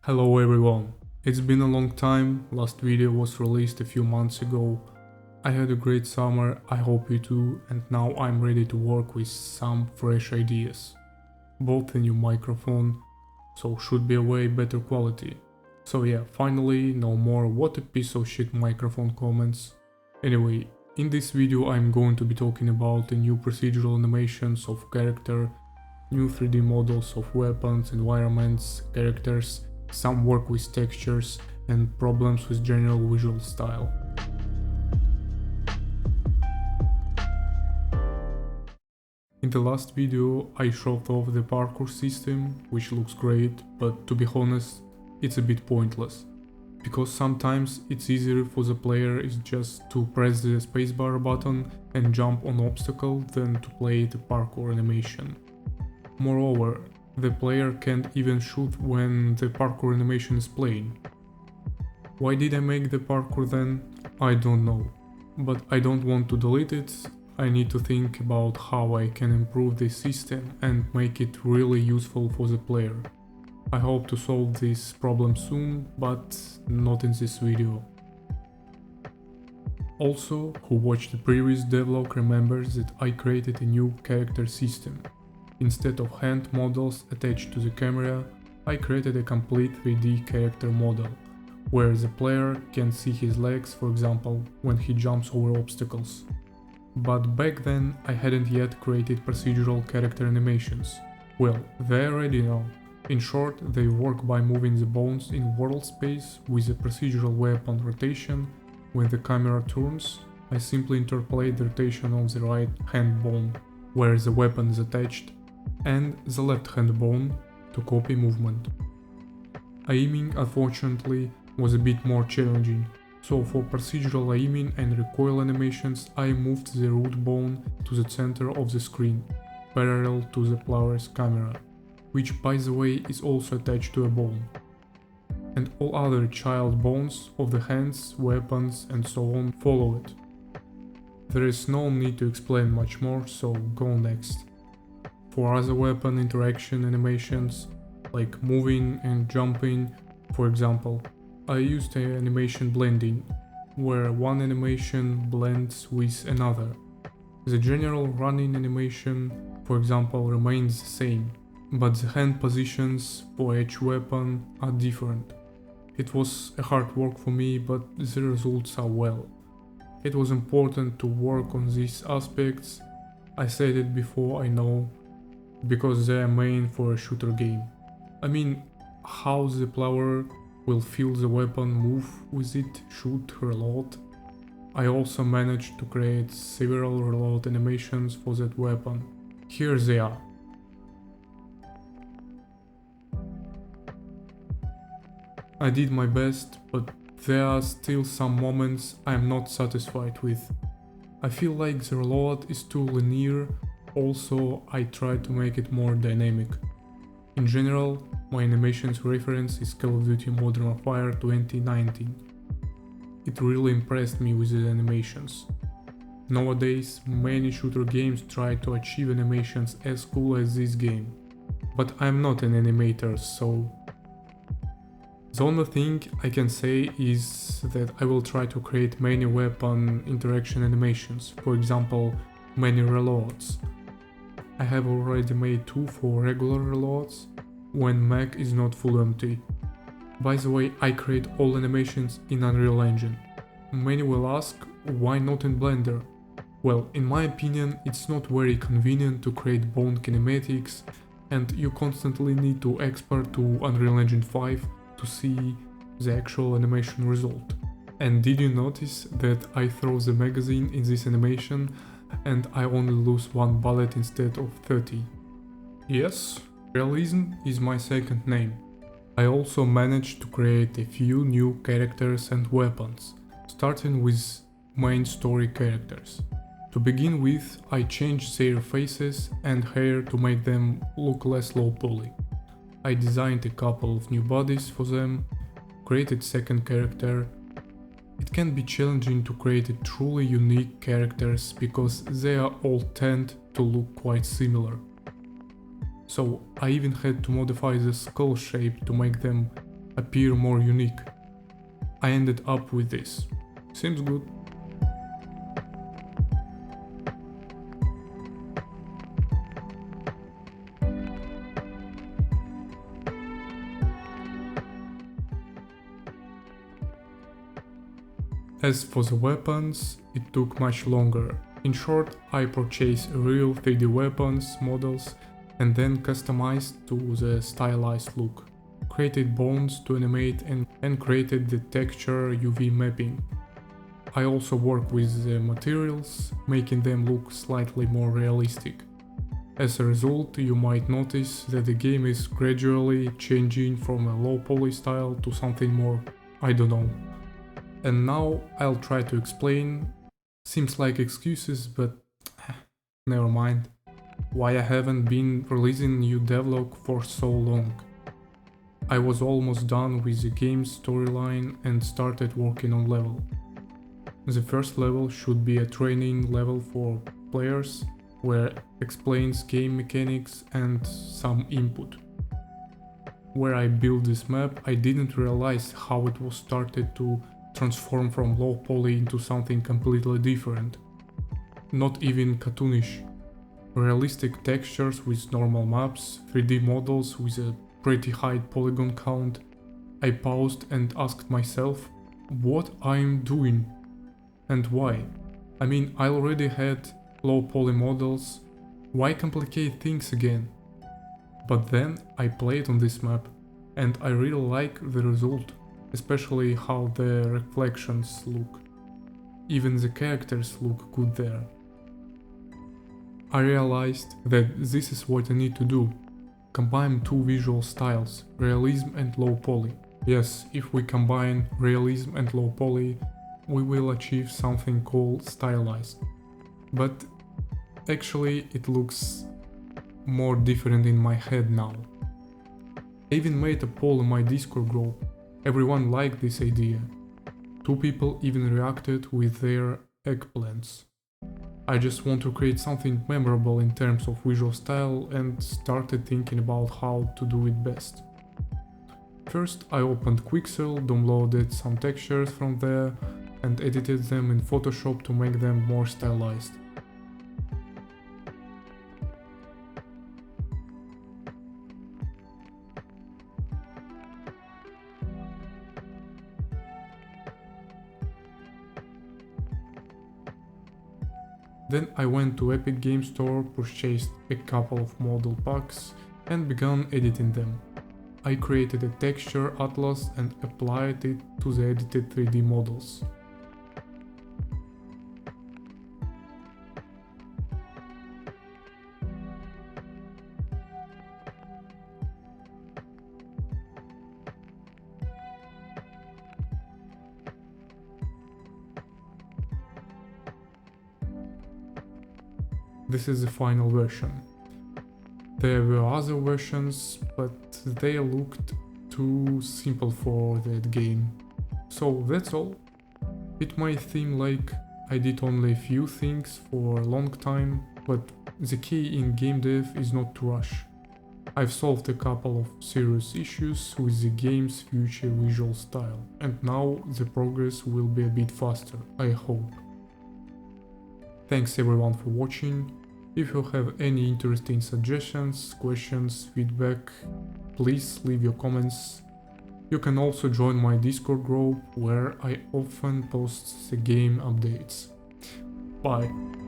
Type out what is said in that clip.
Hello everyone, it's been a long time, last video was released a few months ago. I had a great summer, I hope you too, and now I'm ready to work with some fresh ideas. Both a new microphone, so should be a way better quality. So yeah, finally, no more what a piece of shit microphone comments. Anyway, in this video I'm going to be talking about the new procedural animations of character, new 3D models of weapons, environments, characters, some work with textures, and problems with general visual style. In the last video I showed off the parkour system, which looks great, but to be honest, it's a bit pointless. Because sometimes it's easier for the player is just to press the spacebar button and jump on obstacle than to play the parkour animation. Moreover, the player can't even shoot when the parkour animation is playing. Why did I make the parkour then? I don't know. But I don't want to delete it, I need to think about how I can improve this system and make it really useful for the player. I hope to solve this problem soon, but not in this video. Also, who watched the previous devlog remembers that I created a new character system. Instead of hand models attached to the camera, I created a complete 3D character model, where the player can see his legs, for example, when he jumps over obstacles. But back then I hadn't yet created procedural character animations. Well, they're ready now. In short, they work by moving the bones in world space with a procedural weapon rotation. When the camera turns, I simply interpolate the rotation of the right hand bone, where the weapon is attached, and the left hand bone to copy movement. Aiming, unfortunately, was a bit more challenging, so for procedural aiming and recoil animations I moved the root bone to the center of the screen, parallel to the player's camera, which by the way is also attached to a bone. And all other child bones of the hands, weapons and so on follow it. There is no need to explain much more, so go next. For other weapon interaction animations, like moving and jumping, for example, I used an animation blending, where one animation blends with another. The general running animation, for example, remains the same, but the hand positions for each weapon are different. It was a hard work for me, but the results are well. It was important to work on these aspects, I said it before, I know, because they are main for a shooter game. I mean, how the player will feel the weapon, move with it, shoot, reload. I also managed to create several reload animations for that weapon. Here they are. I did my best, but there are still some moments I am not satisfied with. I feel like the reload is too linear. Also, I tried to make it more dynamic. In general, my animations reference is Call of Duty Modern Warfare 2019. It really impressed me with the animations. Nowadays, many shooter games try to achieve animations as cool as this game. But I'm not an animator, so... The only thing I can say is that I will try to create many weapon interaction animations, for example, many reloads. I have already made 2 for regular reloads, when mag is not full empty. By the way, I create all animations in Unreal Engine. Many will ask, why not in Blender? Well, in my opinion, it's not very convenient to create bone kinematics, and you constantly need to export to Unreal Engine 5 to see the actual animation result. And did you notice that I throw the magazine in this animation and I only lose 1 bullet instead of 30? Yes, realism is my second name. I also managed to create a few new characters and weapons, starting with main story characters. To begin with, I changed their faces and hair to make them look less low poly. I designed a couple of new bodies for them, created second character. It can be challenging to create a truly unique characters because they are all tend to look quite similar. So I even had to modify the skull shape to make them appear more unique. I ended up with this. Seems good. As for the weapons, it took much longer. In short, I purchased real 3D weapons models and then customized to the stylized look. Created bones to animate and created the texture UV mapping. I also work with the materials, making them look slightly more realistic. As a result, you might notice that the game is gradually changing from a low poly style to something more, I don't know. And now I'll try to explain, seems like excuses, but never mind, why I haven't been releasing new devlog for so long. I was almost done with the game's storyline and started working on level. The first level should be a training level for players, where explains game mechanics and some input. Where I built this map, I didn't realize how it was started to transform from low poly into something completely different. Not even cartoonish. Realistic textures with normal maps, 3D models with a pretty high polygon count. I paused and asked myself what I'm doing and why. I mean, I already had low poly models, why complicate things again? But then I played on this map and I really like the result. Especially how the reflections look. Even the characters look good there. I realized that this is what I need to do. Combine two visual styles, realism and low poly. Yes, if we combine realism and low poly, we will achieve something called stylized. But actually it looks more different in my head now. I even made a poll in my Discord group. Everyone liked this idea. 2 people even reacted with their eggplants. I just want to create something memorable in terms of visual style and started thinking about how to do it best. First I opened Quixel, downloaded some textures from there and edited them in Photoshop to make them more stylized. Then I went to Epic Game Store, purchased a couple of model packs and began editing them. I created a texture atlas and applied it to the edited 3D models. This is the final version. There were other versions, but they looked too simple for that game. So that's all. It might seem like I did only a few things for a long time, but the key in game dev is not to rush. I've solved a couple of serious issues with the game's future visual style, and now the progress will be a bit faster, I hope. Thanks everyone for watching. If you have any interesting suggestions, questions, feedback, please leave your comments. You can also join my Discord group where I often post the game updates. Bye.